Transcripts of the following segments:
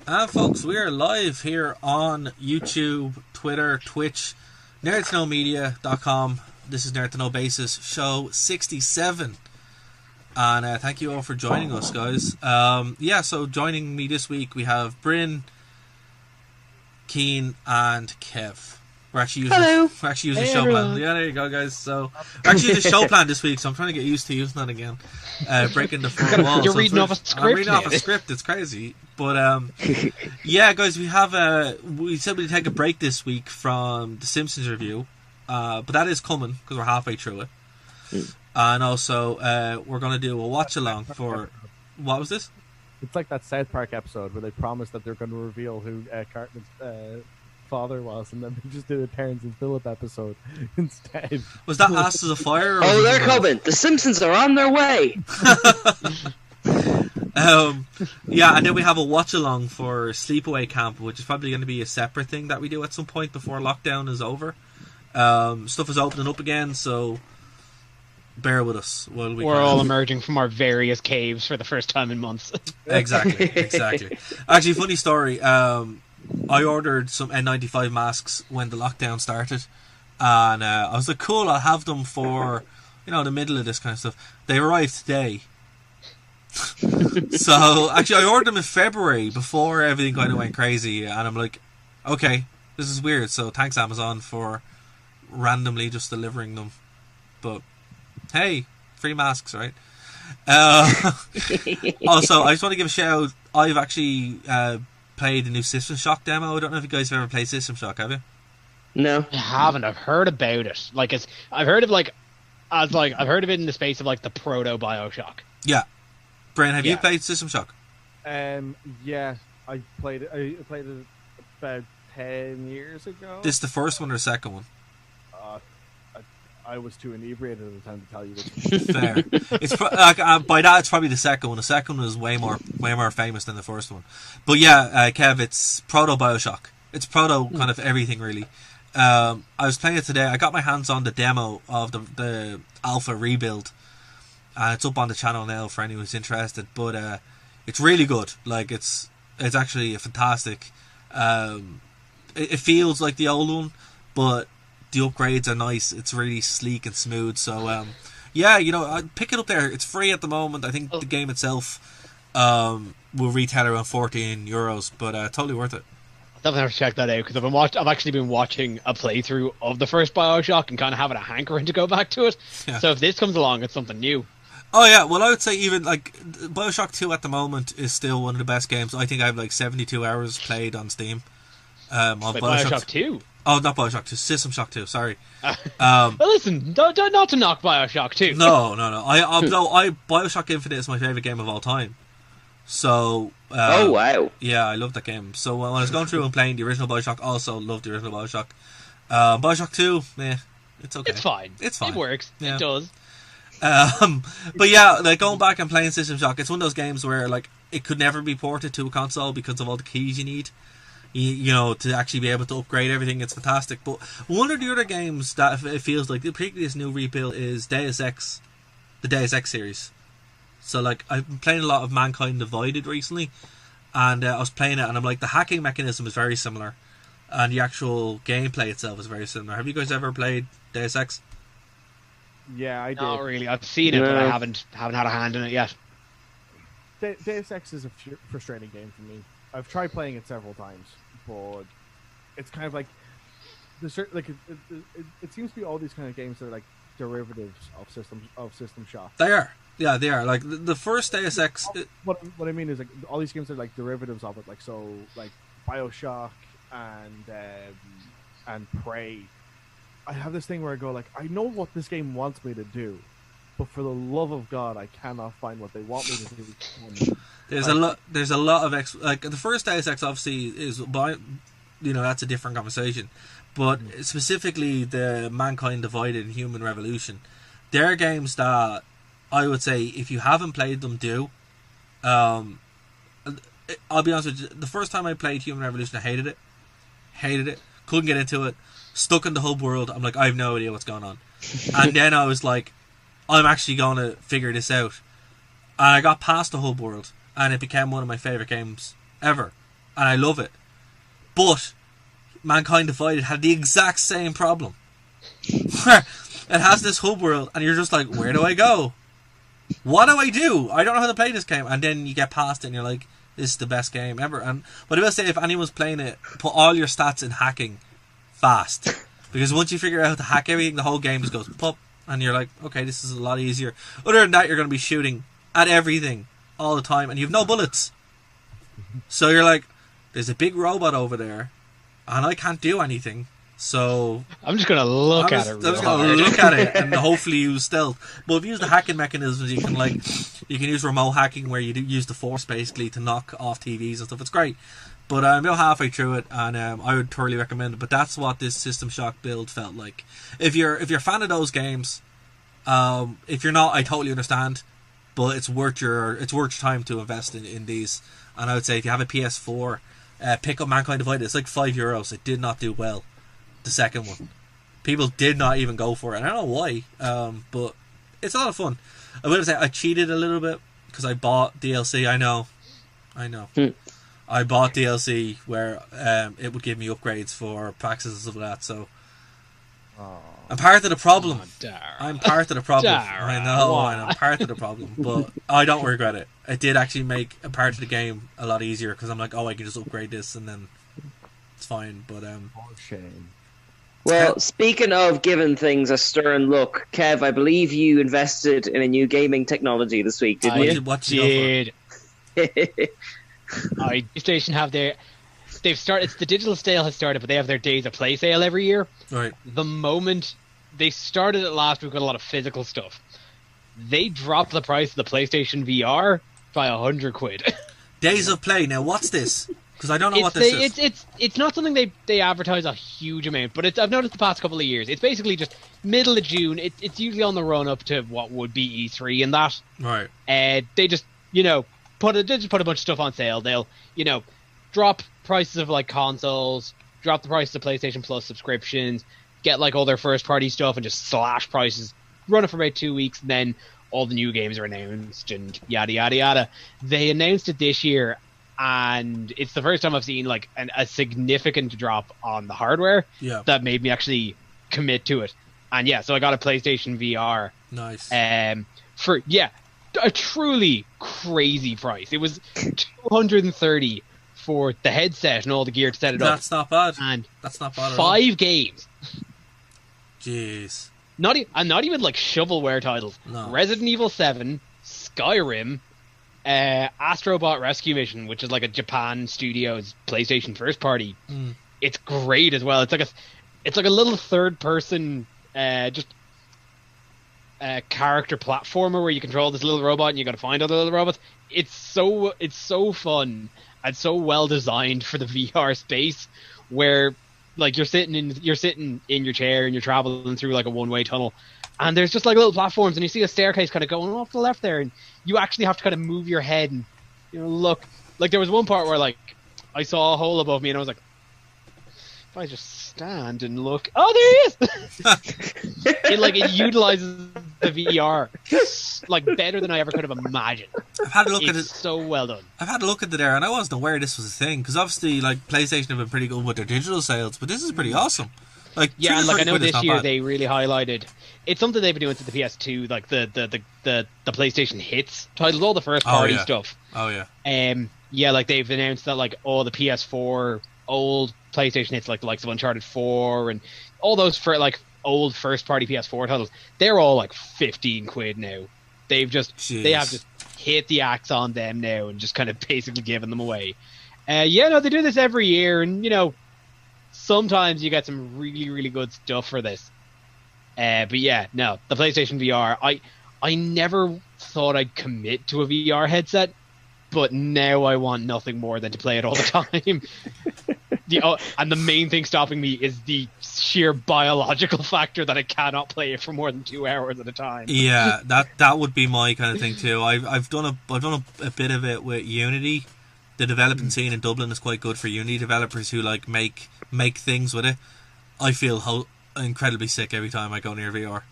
And folks, we are live here on YouTube, Twitter, Twitch, nerdtoknowmedia.com. This is Nerd to Know Basis, show 67. And thank you all for joining us, guys. So joining me this week, we have Bryn, Keen, and Kev. We're actually using Hey, show everyone. plan. Yeah, there you go, guys. So we're actually using show plan this week, so I'm trying to get used to using that again. Breaking the fourth wall. You're So reading off a script. I'm reading off a script. It's crazy, but yeah, guys, we said we'd take a break this week from the Simpsons review, but that is coming because we're halfway through it, and also we're gonna do a watch along for what was this? It's like that South Park episode where they promised that they're going to reveal who Cartman's father was, and then they just did a Terrence and Phillip episode instead. Was that Asses of Fire? Or Oh, they're coming. The Simpsons are on their way. Yeah, and then we have a watch along for Sleepaway Camp, which is probably going to be a separate thing that we do at some point before lockdown is over. Stuff is opening up again, so bear with us. We're all emerging from our various caves for the first time in months. Exactly. Actually, funny story. I ordered some N95 masks when the lockdown started, and I was like, cool, I'll have them for, the middle of this kind of stuff. They arrived today. So, actually, I ordered them in February before everything kind of went crazy, and I'm like, okay, this is weird, so thanks Amazon for randomly just delivering them. But, hey, free masks, right? Also, I just want to give a shout out. I've actually played the new System Shock demo. I don't know if you guys have ever played System Shock, have you? No. I haven't. I've heard about it. I've heard of it in the space of like the proto BioShock. Yeah. Brian, have you played System Shock? Yeah, I played it. I played it about 10 years ago. This is the first one or the second one? I was too inebriated at the time to tell you which Fair. It's by that it's probably the second one. The second one is way more famous than the first one. But yeah, Kev, it's proto BioShock. It's proto kind of everything really. I was playing it today. I got my hands on the demo of the alpha rebuild, and it's up on the channel now for anyone who's interested. But it's really good. Like it's actually a fantastic. It feels like the old one, but the upgrades are nice. It's really sleek and smooth. So I'd pick it up there. It's free at the moment. I think the game itself will retail around €14, but totally worth it. I'll definitely have to check that out because I've actually been watching a playthrough of the first BioShock and kind of having a hankering to go back to it. Yeah. So if this comes along, it's something new. Oh yeah, well I would say even like BioShock 2 at the moment is still one of the best games. I think I have like 72 hours played on Steam. Of BioShock 2. Oh, not BioShock 2, System Shock 2. Sorry. Well, listen, not to knock BioShock 2. No. BioShock Infinite is my favorite game of all time. So. Oh wow. Yeah, I love that game. So when I was going through and playing the original BioShock, also loved the original BioShock. BioShock 2, it's okay. It's fine. It works. Yeah. It does. But yeah, like going back and playing System Shock, it's one of those games where like it could never be ported to a console because of all the keys you need. To actually be able to upgrade everything. It's fantastic. But one of the other games that it feels like, particularly this new rebuild, is Deus Ex, the Deus Ex series. So like I've been playing a lot of Mankind Divided recently, and I was playing it, and I'm like, the hacking mechanism is very similar, and the actual gameplay itself is very similar. Have you guys ever played Deus Ex? Yeah, I did. Not really. I've seen it, but I haven't had a hand in it yet. Deus Ex is a frustrating game for me. I've tried playing it several times, but it's kind of like it seems to be all these kind of games that are like derivatives of System Shock. They are. Yeah, they are. Like the first Deus Ex. What I mean is like all these games are like derivatives of it. Like BioShock and Prey. I have this thing where I go like, I know what this game wants me to do, but for the love of God, I cannot find what they want me to do. There's a lot of like the first Deus Ex obviously is that's a different conversation, but specifically the Mankind Divided and Human Revolution, they're games that I would say if you haven't played them, do. I'll be honest with you, the first time I played Human Revolution, I hated it, couldn't get into it, stuck in the hub world. I'm like, I have no idea what's going on, and then I was like, I'm actually going to figure this out, and I got past the hub world, and it became one of my favourite games ever. and I love it. But Mankind Divided had the exact same problem. It has this hub world, and you're just like, where do I go? What do I do? I don't know how to play this game. And then you get past it, and you're like, this is the best game ever. But I will say, if anyone's playing it, put all your stats in hacking fast. Because once you figure out how to hack everything, the whole game just goes pop, and you're like, okay, this is a lot easier. Other than that, you're going to be shooting at everything all the time, and you have no bullets. So you're like, there's a big robot over there, and I can't do anything. So I'm just gonna look at it. I'm just gonna look at it and hopefully use stealth. But if you use the hacking mechanisms, you can use remote hacking where you use the force basically to knock off TVs and stuff. It's great. But I'm about halfway through it, and I would thoroughly recommend it. But that's what this System Shock build felt like. If you're a fan of those games, if you're not, I totally understand. But it's worth your time to invest in these. And I would say if you have a PS4, pick up Mankind Divided. It's like €5. It did not do well. The second one, people did not even go for it. I don't know why, but it's a lot of fun. I will say I cheated a little bit because I bought DLC. I know. I bought DLC where it would give me upgrades for practices and stuff like that. So I'm part of the problem. I'm part of the problem. I know. I'm part of the problem, but I don't regret it. It did actually make a part of the game a lot easier because I'm like, oh, I can just upgrade this and then it's fine. But shame. Well, speaking of giving things a stern look, Kev, I believe you invested in a new gaming technology this week, didn't you? What did PlayStation have they've started. It's the digital sale has started, but they have their days of play sale every year. Right. The moment they started it last week with a lot of physical stuff, they dropped the price of the PlayStation VR by £100. Days of play. Now, what's this? Because I don't know what this is. It's not something they advertise a huge amount, but I've noticed the past couple of years. It's basically just middle of June. It's usually on the run up to what would be E3 and that. Right. They just put a bunch of stuff on sale. They'll drop prices of like consoles, drop the price of PlayStation Plus subscriptions, get like all their first party stuff and just slash prices. Run it for about 2 weeks, and then all the new games are announced and yada yada yada. They announced it this year. And it's the first time I've seen like a significant drop on the hardware that made me actually commit to it. And so I got a PlayStation VR. Nice. For a truly crazy price. It was $230 for the headset and all the gear to set it up. That's not bad. And that's not bad at 5 games. Jeez. Not even like shovelware titles. No. Resident Evil 7, Skyrim. Astrobot Rescue Mission, which is like a Japan Studios PlayStation first party. It's great as well. It's like a little third person character platformer where you control this little robot and you got to find other little robots. It's so fun and so well designed for the VR space where like you're sitting in your chair and you're traveling through like a one-way tunnel. And there's just like little platforms, and you see a staircase kind of going off to the left there, and you actually have to kind of move your head and look. Like there was one part where like I saw a hole above me, and I was like, if I just stand and look, oh, there he is! it utilizes the VR like better than I ever could have imagined. I've had a look at it. So well done. I've had a look at it there, and I wasn't aware this was a thing because obviously, like PlayStation have been pretty good with their digital sales, but this is pretty awesome. Like and like I know this year they really highlighted. It's something they've been doing since the PS2, like the PlayStation Hits titles, all the first party stuff. Oh yeah. Like they've announced that like all the PS4 old PlayStation Hits, like the likes of Uncharted 4 and all those for like old first party PS4 titles, they're all like £15 now. They have just hit the axe on them now and just kind of basically given them away. They do this every year, and sometimes you get some really, really good stuff for this. The PlayStation VR, I never thought I'd commit to a VR headset, but now I want nothing more than to play it all the time. And the main thing stopping me is the sheer biological factor that I cannot play it for more than 2 hours at a time. Yeah, that would be my kind of thing too. I've done a bit of it with Unity. The developing scene in Dublin is quite good for Unity developers who like make things with it. I feel incredibly sick every time I go near VR.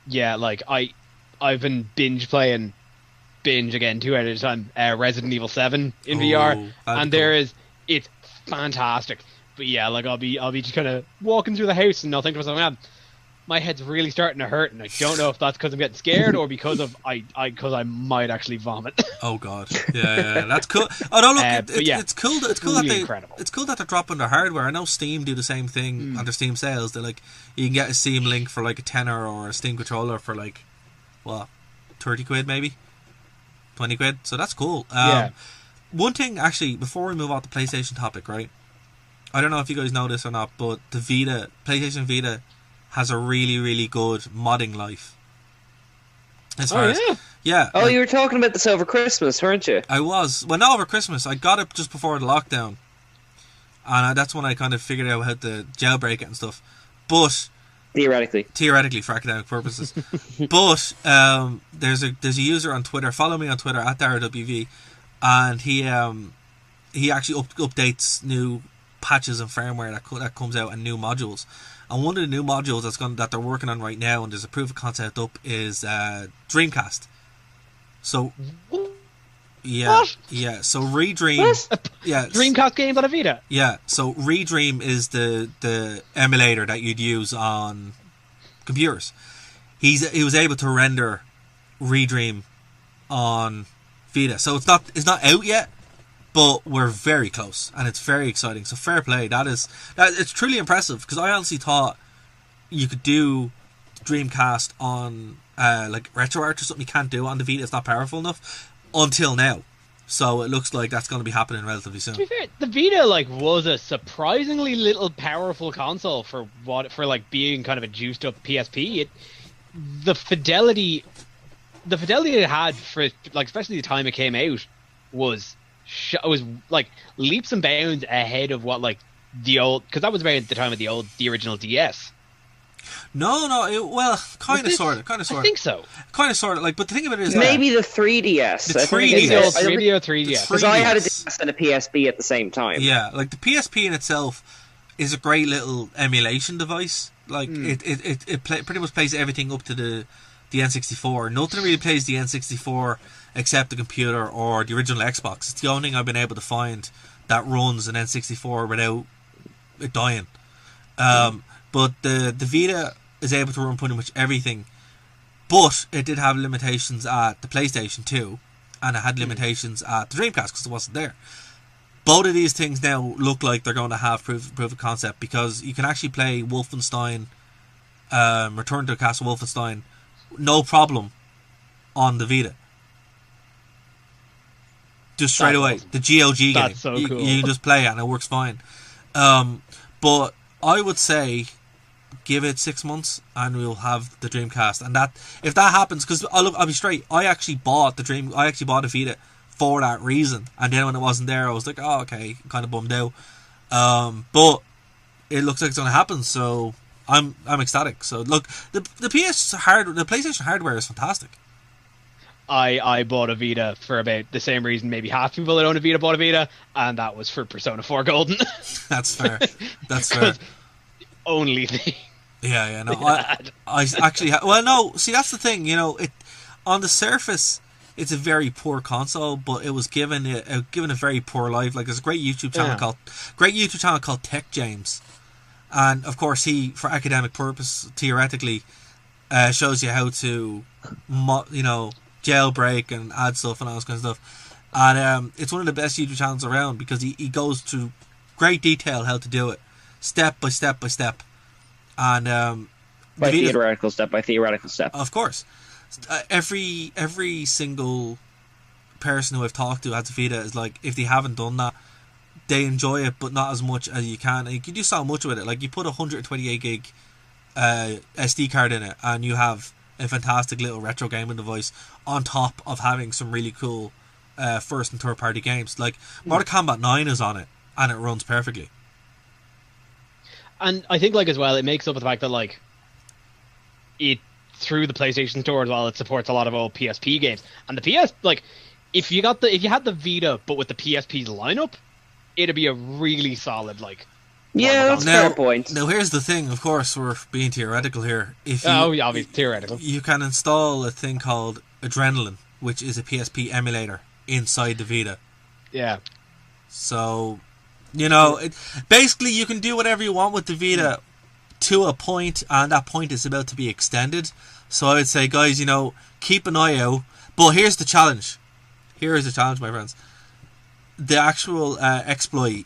Yeah, like I've been binge playing binge again 2 hours at a time Resident Evil 7 in VR, and it's fantastic. But yeah, like I'll be just kind of walking through the house and I'll think to myself, man, my head's really starting to hurt, and I don't know if that's because I'm getting scared or because I might actually vomit. Oh god, yeah, that's cool. Oh no, look, it's cool. It's cool really that incredible. It's cool that they're dropping their hardware. I know Steam do the same thing on their Steam sales. They're like, you can get a Steam Link for like a tenner or a Steam controller for like, what, 30 quid maybe, 20 quid. So that's cool. Yeah. One thing actually, before we move on to the PlayStation topic, right? I don't know if you guys know this or not, but the PlayStation Vita, has a really, really good modding life. As far as, yeah. Oh, you were talking about this over Christmas, weren't you? I was. Well, not over Christmas. I got it just before the lockdown. And that's when I kind of figured out how to jailbreak it and stuff. But... Theoretically, for academic purposes. But there's a user on Twitter, follow me on Twitter, @DaraWV, and he actually updates new patches and firmware that comes out and new modules. And one of the new modules that they're working on right now, and there's a proof of concept up, is Dreamcast. So, yeah, what? yeah. So Redream, yeah, Dreamcast games on a Vita. Yeah. So Redream is the emulator that you'd use on computers. He was able to render Redream on Vita. So it's not out yet, but we're very close, and it's very exciting. So fair play. It's truly impressive, because I honestly thought you could do Dreamcast on like RetroArch or something. You can't do it on the Vita. It's not powerful enough until now. So it looks like that's going to be happening relatively soon. To be fair, the Vita was a surprisingly little powerful console for being kind of a juiced up PSP. The fidelity it had for especially the time it came out was leaps and bounds ahead of what the old, because that was around the time of the original DS. No, kind of, sort of. I think so. Kind of, sort of. But the thing of it is, maybe the 3DS. The 3DS. The 3DS. Because I had a DS and a PSP at the same time. Yeah, the PSP in itself is a great little emulation device. It pretty much plays everything up to the N64. Nothing really plays the N64 except the computer or the original Xbox. It's the only thing I've been able to find that runs an N64 without it dying. But the Vita is able to run pretty much everything, but it did have limitations at the PlayStation 2, and it had limitations at the Dreamcast because it wasn't there. Both of these things now look like they're going to have proof of concept, because you can actually play Wolfenstein, Return to Castle Wolfenstein, no problem on the Vita. Just straight away, the GOG game. That's so cool. You can just play it and it works fine. But I would say, give it 6 months and we'll have the Dreamcast. And that, if that happens, because I'll be straight, I actually bought a Vita for that reason. And then when it wasn't there, I was like, oh, okay, kind of bummed out. But it looks like it's going to happen, so I'm ecstatic. So look, the PlayStation hardware is fantastic. I bought a Vita for about the same reason maybe half people that own a Vita bought a Vita, and that was for Persona 4 Golden. That's fair. That's fair. Only thing. Yeah, no. I actually... well, no, see, that's the thing, it on the surface, it's a very poor console, but it was given a very poor life. There's a great YouTube channel called Tech James, and of course he, for academic purpose, theoretically, shows you how to, jailbreak and add stuff and all this kind of stuff. And it's one of the best YouTube channels around, because he goes through great detail how to do it, step by step by step. And theoretical step by theoretical step. Of course. Every single person who I've talked to has a Vita is if they haven't done that, they enjoy it, but not as much as you can. And you can do so much with it. You put a 128 gig SD card in it, and you have a fantastic little retro gaming device on top of having some really cool first and third party games. Mortal Kombat 9 is on it, and it runs perfectly. And I think as well, it makes up for the fact that it, through the PlayStation Store as well, it supports a lot of old PSP games. And the PS, if you had the Vita but with the PSP's lineup, it'd be a really solid yeah, that's a fair point. Now here's the thing, of course we're being theoretical here. Obviously theoretical. You can install a thing called Adrenaline which is a PSP emulator inside the Vita. Yeah. So, basically you can do whatever you want with the Vita to a point, and that point is about to be extended. So I would say, guys, keep an eye out. But here's the challenge. Here is the challenge, my friends. The actual exploit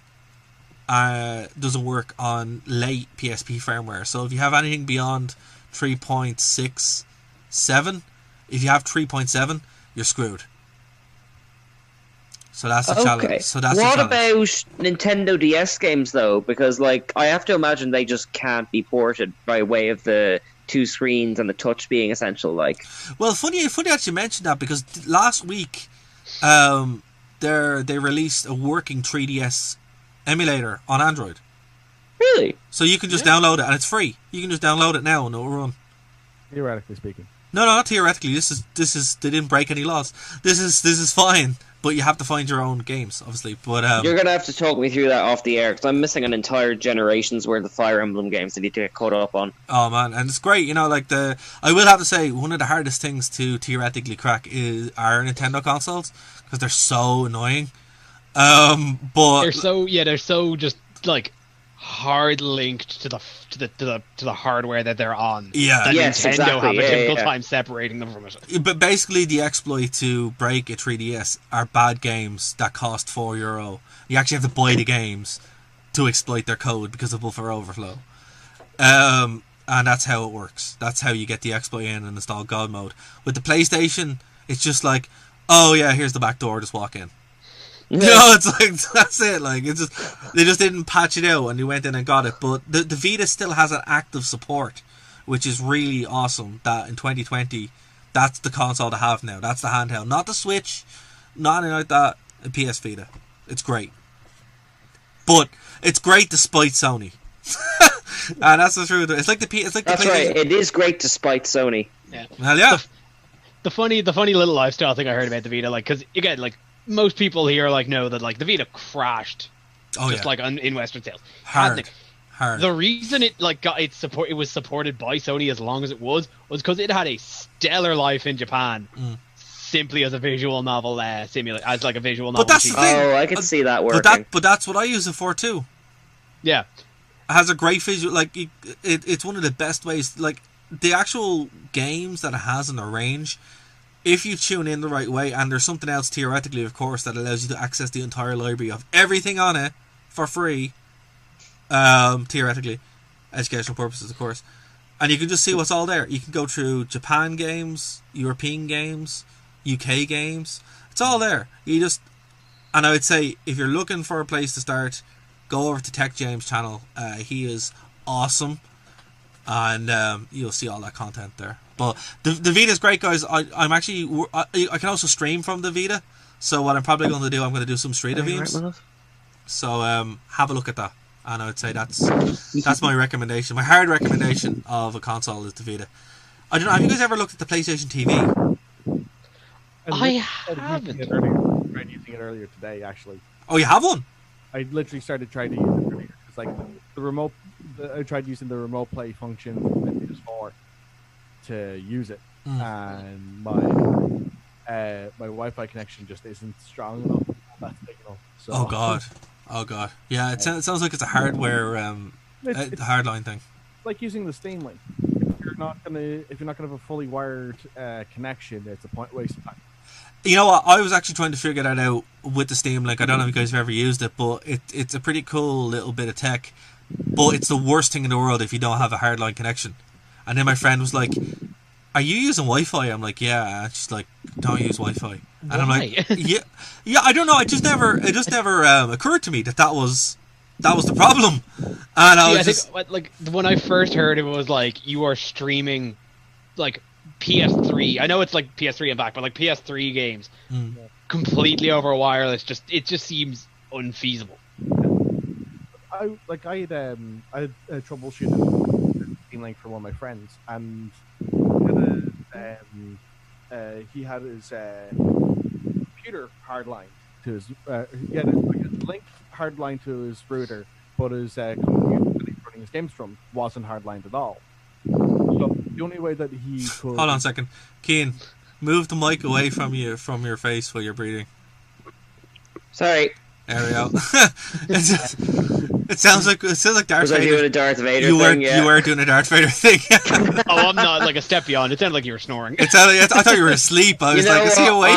doesn't work on late PSP firmware. So if you have anything beyond 3.67, if you have 3.7, you're screwed. So that's the challenge. So that's what the about Nintendo DS games though? Because I have to imagine they just can't be ported by way of the two screens and the touch being essential. Well, funny that you mentioned that, because last week, they released a working 3DS emulator on Android. Really? So you can just download it, and it's free. You can just download it now and it'll run. Theoretically speaking. No, not theoretically. This is they didn't break any laws. This is fine, but you have to find your own games, obviously. But you're gonna have to talk me through that off the air, because I'm missing an entire generation's worth of Fire Emblem games that need to get caught up on. Oh man, and it's great. I will have to say, one of the hardest things to theoretically crack are Nintendo consoles, because they're so annoying. But they're so just hard linked to the hardware that they're on. Yeah. That Yes, Nintendo exactly. have a difficult time separating them from it. But basically, the exploit to break a 3DS are bad games that cost €4. You actually have to buy the games to exploit their code because of buffer overflow. And that's how it works. That's how you get the exploit in and install God mode. With the PlayStation, it's just like, oh yeah, here's the back door, just walk in. It's that's it. They just didn't patch it out, and they went in and got it. But the Vita still has an active support, which is really awesome. That in 2020, that's the console to have now. That's the handheld, not the Switch, not anything like that. A PS Vita, it's great. But it's great despite Sony, and that's the truth. It's like that's right. It is great despite Sony. Yeah. Hell yeah. The funny little lifestyle thing I heard about the Vita, because again, most people here know that the Vita crashed, in Western sales. Hard. The reason it it was supported by Sony as long as it was because it had a stellar life in Japan, simply as a visual novel simulator, as a visual novel. But that's the thing. Oh, I can see that working. But that's what I use it for too. Yeah, it has a great visual. It's one of the best ways. The actual games that it has in the range, if you tune in the right way, and there's something else theoretically, of course, that allows you to access the entire library of everything on it for free, theoretically, educational purposes, of course, and you can just see what's all there. You can go through Japan games, European games, UK games. It's all there. And I would say, if you're looking for a place to start, go over to Tech James' channel. He is awesome, and you'll see all that content there. But the Vita's great, guys. I can also stream from the Vita. So what I'm probably going to do, I'm going to do some street reviews. So have a look at that. And I would say that's my recommendation. My hard recommendation of a console is the Vita. I don't know. Have you guys ever looked at the PlayStation TV? I haven't. Tried using it earlier today, actually. Oh, you have one? I literally started trying to use it earlier. It's the remote. I tried using the remote play function from the PS4 to use it, and my Wi-Fi connection just isn't strong enough for that signal. So, oh god, yeah, it sounds like it's a hardware, hardline thing. Like using the Steam Link. If you're not gonna have a fully wired connection, it's a waste of time. You know what? I was actually trying to figure that out with the Steam Link. I don't know if you guys have ever used it, but it's a pretty cool little bit of tech. But it's the worst thing in the world if you don't have a hardline connection. And then my friend was like, "Are you using Wi-Fi?" I'm like, "Yeah." And she's like, "Don't use Wi-Fi." And I'm like, "Yeah." I don't know. It just never occurred to me that was the problem. And I think when I first heard it was you are streaming PS3. I know it's PS3 and back, but PS3 games completely over wireless. It just seems unfeasible. I had troubleshooting Steam Link for one of my friends, and he had his computer hardline to his he had a link hardline to his router, but his computer that he's running his games from wasn't hardlined at all. So the only way that he could... Hold on a second. Cian, Move the mic away from your face while you're breathing. Sorry. There we go. it sounds like Darth Vader. Was I doing a Darth Vader you thing? You were doing a Darth Vader thing. Oh, I'm not like a step beyond. It sounded like you were snoring. I thought you were asleep. I was like, is he awake?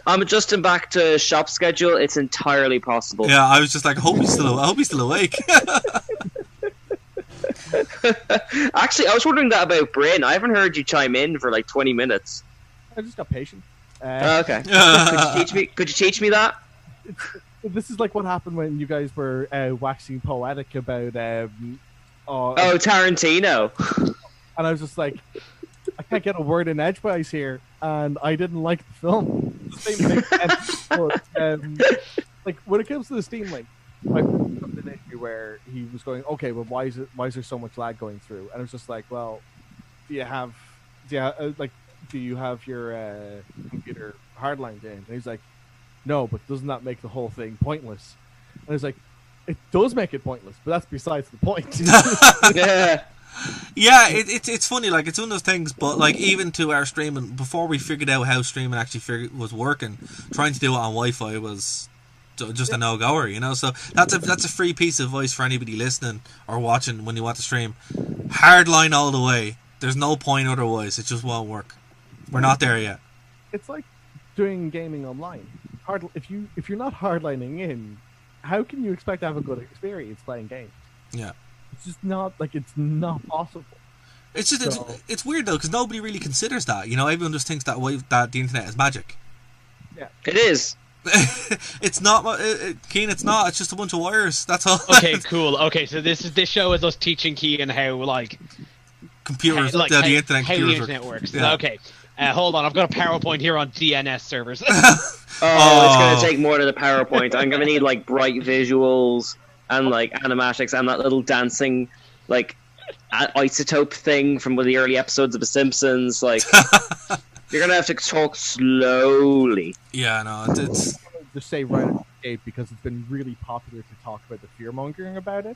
I'm adjusting back to shop schedule. It's entirely possible. Yeah, I was just like, I hope he's still awake. Actually, I was wondering that about Bryn. I haven't heard you chime in for like 20 minutes. I just got patient. Okay. Could you teach me that? This is like what happened when you guys were waxing poetic about Tarantino. And I was just like, I can't get a word in edgewise here, and I didn't like the film. The same thing. Like when it comes to the Steam Link, I put an issue where he was going, okay, well, why is there so much lag going through? And I was just like, well, do you have your computer hardlined in? And he's like, no, but doesn't that make the whole thing pointless? And I was like, it does make it pointless, but that's besides the point. Yeah, it's funny, like, it's one of those things, but, like, even to our streaming, before we figured out how streaming actually was working, trying to do it on Wi-Fi was just a no-goer, you know? So that's a free piece of advice for anybody listening or watching when you want to stream. Hardline all the way. There's no point otherwise. It just won't work. We're not there yet. It's like doing gaming online. If you're not hardlining in, how can you expect to have a good experience playing games? Yeah, it's just not it's not possible. It's just it's weird though, because nobody really considers that. You know, everyone just thinks that the internet is magic. Yeah, it is. It's not, Keen. It's not. It's just a bunch of wires. That's all. Okay, cool. Okay, so this show is us teaching Keen how computers, how the internet, how the internet works. Yeah. Okay. Hold on, I've got a PowerPoint here on DNS servers. It's going to take more than a PowerPoint. I'm going to need like bright visuals and like animatics and that little dancing like isotope thing from one of the early episodes of The Simpsons. Like you're going to have to talk slowly. Yeah, no, it's just say right at the gate because it's been really popular to talk about the fear mongering about it.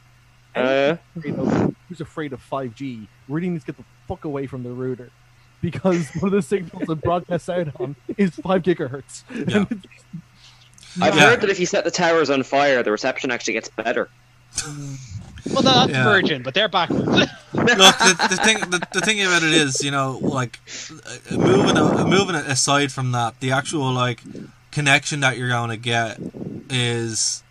Who's afraid of 5G really needs to get the fuck away from the router. Because one of the signals it broadcasts out on is 5 gigahertz. Yeah. I've heard that if you set the towers on fire, the reception actually gets better. Well, that's Virgin, but they're backwards. Look, the thing about it is, you know, like moving it aside from that, the actual like connection that you're going to get is.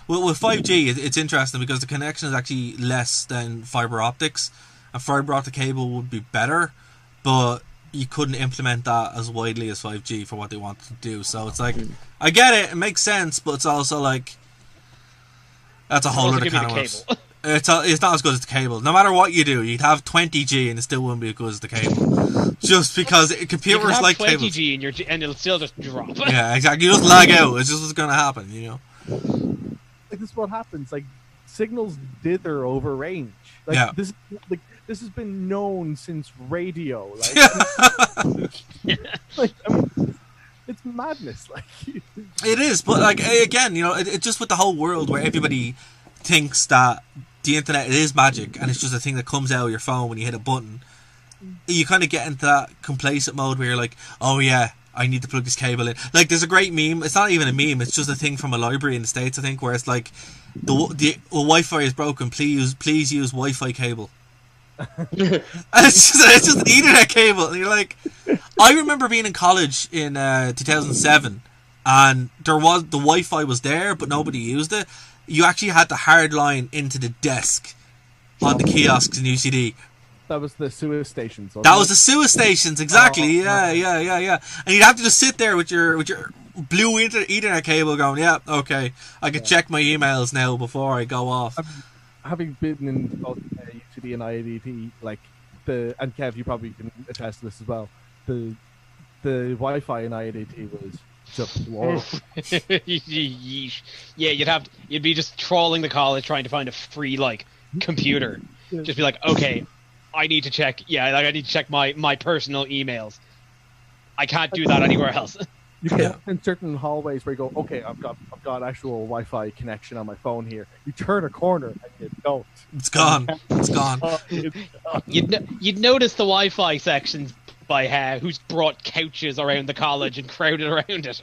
Well, with 5G, it's interesting because the connection is actually less than fiber optics. A fiber optic cable would be better, but you couldn't implement that as widely as 5G for what they wanted to do. So it's like, I get it, it makes sense, but it's also like, that's a whole other kind of worms. It's not as good as the cable. No matter what you do, you'd have 20G and it still wouldn't be as good as the cable. Just because computers like cables. 20G and it'll still just drop. Yeah, exactly. You just lag out. It's just what's going to happen, you know? Like, this is what happens. Like, signals dither over range. Like, yeah. This has been known since radio. Like, it's madness. Like, it is, but like again, you know, it just with the whole world where everybody thinks that the internet is magic and it's just a thing that comes out of your phone when you hit a button. You kind of get into that complacent mode where you're like, oh yeah, I need to plug this cable in. Like, there's a great meme. It's not even a meme. It's just a thing from a library in the States, I think, where it's like, the Wi-Fi is broken. Please use Wi-Fi cable. And it's just an Ethernet cable. And you're like, I remember being in college in 2007, and the Wi-Fi was there, but nobody used it. You actually had to hard line into the desk on the kiosks in UCD. That was the sewer stations. That was the sewer stations, exactly. Yeah. And you'd have to just sit there with your blue Ethernet cable going, yeah, okay, I can check my emails now before I go off. Having been in both UCD and IADT, like and Kev, you probably can attest to this as well. The Wi-Fi in IADT was just whoa. Yeah, you'd be just trawling the college trying to find a free like computer. Just be like, okay, I need to check. Yeah, like I need to check my personal emails. I can't do that anywhere else. You can in certain hallways where you go, okay, I've got actual Wi-Fi connection on my phone here. You turn a corner and you don't. It's gone. It's gone. You'd notice the Wi-Fi sections by who's brought couches around the college and crowded around it.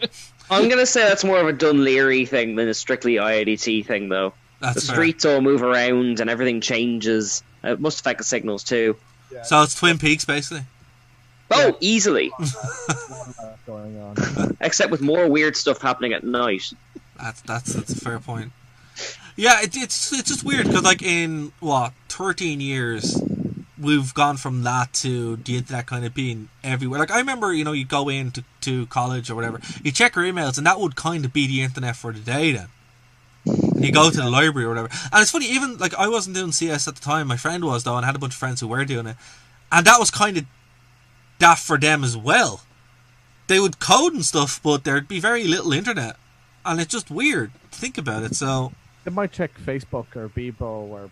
I'm going to say that's more of a Dunleary thing than a strictly IIDT thing, though. That's the fair. streets all move around and everything changes. It must affect the signals, too. Yeah, So it's Twin Peaks, basically. Oh, easily. going on. Except with more weird stuff happening at night. That's a fair point. Yeah, it's just weird because like in 13 years, we've gone from that to the internet kind of being everywhere. Like I remember, you go to college or whatever, you check your emails, and that would kind of be the internet for the day then. And you go to the library or whatever. And it's funny, even like I wasn't doing CS at the time, my friend was though, and I had a bunch of friends who were doing it, and that was kind of that for them as well. They would code and stuff, but there'd be very little internet, and it's just weird to think about it. So They might check Facebook or Bebo or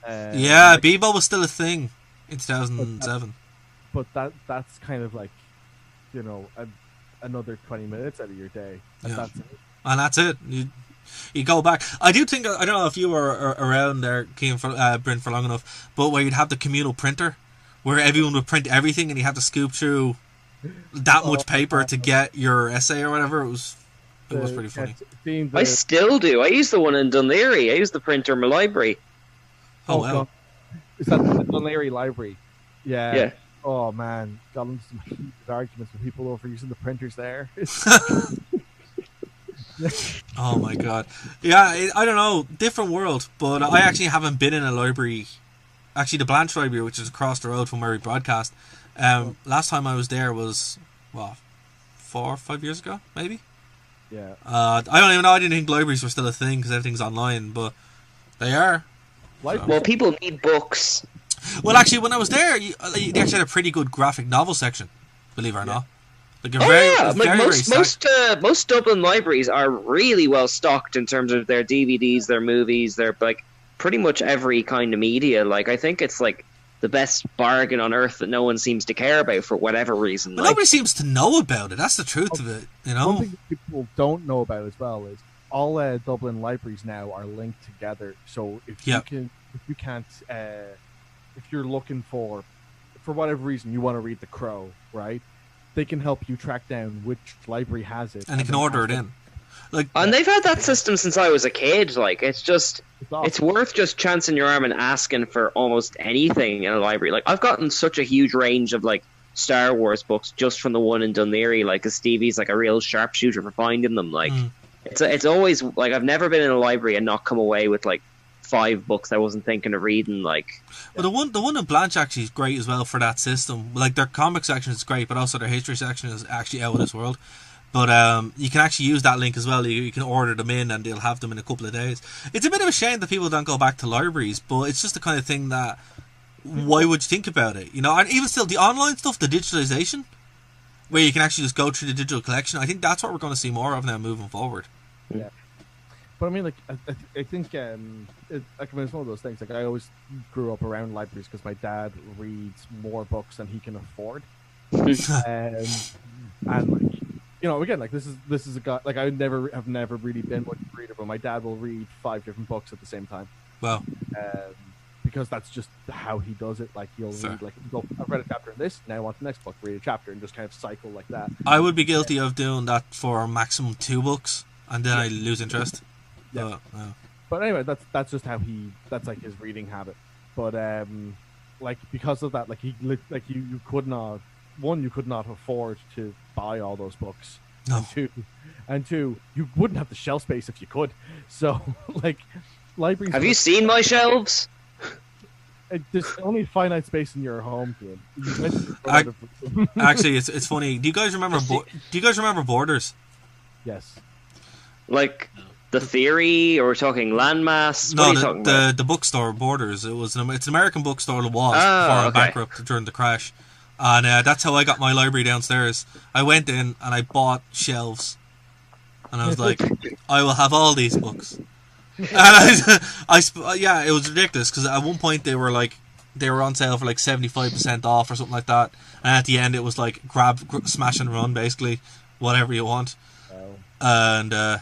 yeah, Bebo was still a thing in 2007. but that's kind of like, another 20 minutes out of your day. And Yeah. that's it. And that's it. You go back. I do think, I don't know if you were around there, Cian, Bryn, for long enough, but where you'd have the communal printer, where everyone would print everything and you had to scoop through that much paper to get your essay or whatever. It was pretty funny. I still do. I use the one in Dunleary. I use the printer in my library. Oh, wow. God. Is that the Dunleary Library? Yeah. Yeah. Oh, man. Got into some heated arguments with people over using the printers there. Oh my god. Yeah, I don't know. Different world. But I actually haven't been in a library. Actually, the Blanche Library, which is across the road from where we broadcast. Last time I was there was, 4 or 5 years ago, maybe? Yeah. I don't even know. I didn't think libraries were still a thing because everything's online, but they are. Well, people need books. Well, actually, when I was there, they actually had a pretty good graphic novel section, believe it or not. Like Most Dublin libraries are really well stocked in terms of their DVDs, their movies, their pretty much every kind of media. Like I think it's like the best bargain on earth that no one seems to care about for whatever reason. But nobody seems to know about it. That's the truth of it, One thing people don't know about as well is all Dublin libraries now are linked together. So if you're looking for whatever reason you want to read The Crow, right? They can help you track down which library has it, and you can order it in. And they've had that system since I was a kid. Like it's worth just chancing your arm and asking for almost anything in a library. Like I've gotten such a huge range of like Star Wars books just from the one in Dunleary. Like, 'cause Stevie's like a real sharpshooter for finding them. Like it's always like I've never been in a library and not come away with like 5 books I wasn't thinking of reading. Like, well, the one in Blanche actually is great as well for that system. Like their comic section is great, but also their history section is actually out of this world. But you can actually use that link as well. You can order them in, and they'll have them in a couple of days. It's a bit of a shame that people don't go back to libraries, but it's just the kind of thing that why would you think about it? And even still, the online stuff, the digitalization, where you can actually just go through the digital collection. I think that's what we're going to see more of now moving forward. Yeah. But I mean, like, I think it's one of those things. Like, I always grew up around libraries because my dad reads more books than he can afford, and like, again, like this is a guy. Like, I have never really been much of a reader, but my dad will read 5 different books at the same time. Wow. Because that's just how he does it. Like, he'll read, like, I've read a chapter in this, now I want the next book, read a chapter, and just kind of cycle like that. I would be guilty of doing that for a maximum 2 books, and then I lose interest. Yeah. But anyway, that's just how that's like his reading habit. But like, because of that, like, you could not afford to buy all those books. No. And two, you wouldn't have the shelf space if you could. So, like, libraries. Have you seen my shelves? There's only finite space in your home, Ian. Actually, it's funny. Do you guys remember Borders? Yes. Like the Theory, or we're talking Landmass? What are you talking about? The bookstore Borders. It's an American bookstore that was before it bankrupt during the crash, and that's how I got my library downstairs. I went in and I bought shelves, and I was like, I will have all these books. And it was ridiculous because at one point they were on sale for like 75% off or something like that, and at the end it was like smash and run, basically, whatever you want. And I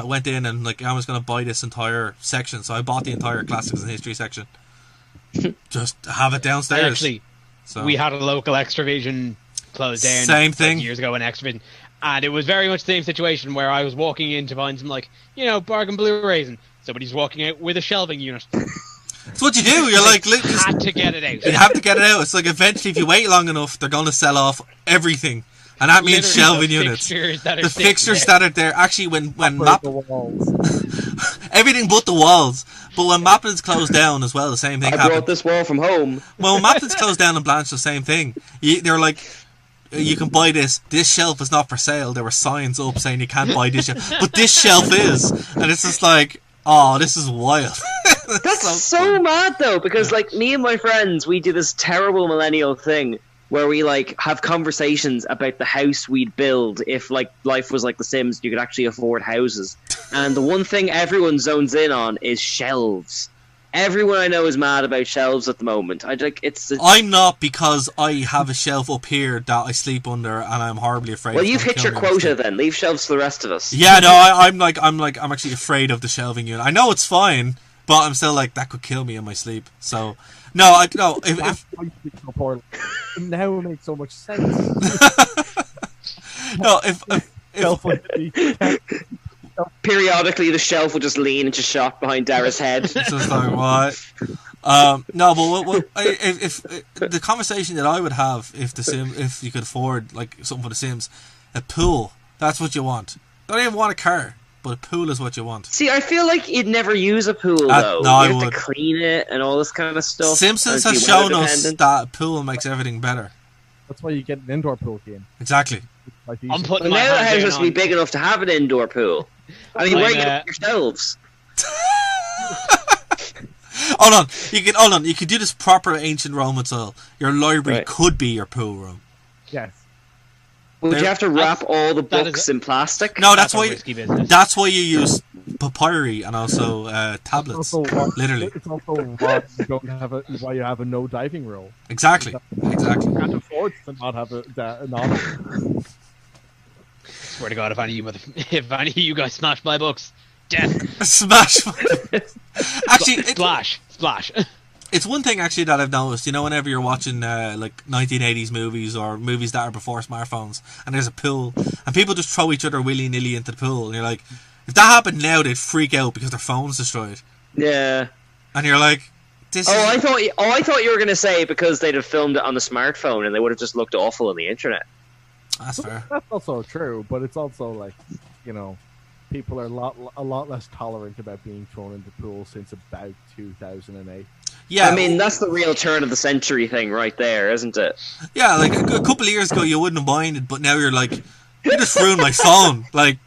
went in and like I was going to buy this entire section, so I bought the entire classics and history section just to have it downstairs. Actually, we had a local Extravision closed down. Same thing. Years ago in Exhibition. And it was very much the same situation where I was walking in to find some, like, bargain Blu-rays, and somebody's walking out with a shelving unit. That's what you do. You're like, had to get it out. You have to get it out. It's like eventually, if you wait long enough, they're going to sell off everything, and that means shelving units. The fixtures that are there. Actually, when everything but the walls. But when Maplin's closed down as well, the same thing happened. I brought this wall from home. Well, when Maplin's closed down in Blanche, the same thing. They're like, you can buy this. This shelf is not for sale. There were signs up saying you can't buy this shelf, but this shelf is, and it's just like, oh, this is wild. That's so mad though, because like me and my friends, we do this terrible millennial thing where we like have conversations about the house we'd build if like life was like The Sims, you could actually afford houses. And the one thing everyone zones in on is shelves. Everyone I know is mad about shelves at the moment. I'm not, because I have a shelf up here that I sleep under, and I'm horribly afraid. Well, you've hit your quota then. Leave shelves for the rest of us. Yeah, no, I'm actually afraid of the shelving unit. I know it's fine, but I'm still like, that could kill me in my sleep. So no, if now it makes so much sense. No, if periodically the shelf will just lean into shot behind Dara's head. It's just like, what? No, but if the conversation that I would have if you could afford like something for The Sims, a pool. That's what you want. Don't even want a car, but a pool is what you want. See, I feel like you'd never use a pool though. No, you have to clean it and all this kind of stuff. Simpsons has shown us that a pool makes everything better. That's why you get an indoor pool game. Exactly. I'm putting now the house has to be big enough to have an indoor pool. I mean, where are you going to put your shelves? Hold on. You can do this proper ancient Roman style. Your library could be your pool room. Yes. Would you have to wrap all the books in plastic? No, that's why you use papyri and also tablets. Literally. It's also why you don't have why you have a no diving rule. Exactly. You can't afford to not have a Swear to God, if any of you guys smash my books, death. Smash. Actually, splash. It's one thing actually that I've noticed. Whenever you're watching like 1980s movies or movies that are before smartphones, and there's a pool, and people just throw each other willy nilly into the pool, and you're like, if that happened now, they'd freak out because their phone's destroyed. Yeah. And you're like, I thought you were gonna say because they'd have filmed it on the smartphone and they would have just looked awful on the internet. That's fair. That's also true, but it's also like, people are a lot less tolerant about being thrown into pools since about 2008. Yeah, I mean that's the real turn of the century thing right there, isn't it? Yeah, like a couple of years ago you wouldn't have minded, but now you're like, you just ruined my phone. Like,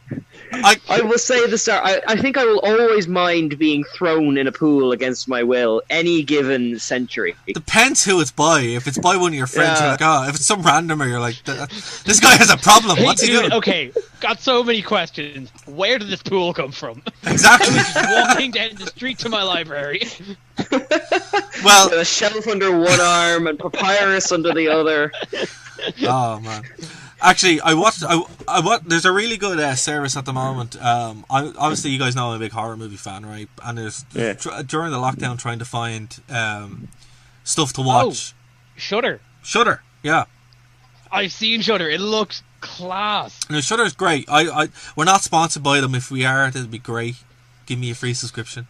I will say this: I think I will always mind being thrown in a pool against my will any given century. Depends who it's by. If it's by one of your friends, you're like, oh. If it's some randomer, you're like, this guy has a problem. What's he doing? Okay, got so many questions. Where did this pool come from? Exactly. I was just walking down the street to my library. Well, with a shelf under one arm and papyrus under the other. Oh man. Actually, I watched. There's a really good service at the moment. Obviously, you guys know I'm a big horror movie fan, right? And there's during the lockdown trying to find stuff to watch. Oh, Shudder. Shudder, yeah. I've seen Shudder. It looks class. No, Shudder's great. We're not sponsored by them. If we are, that'd be great. Give me a free subscription.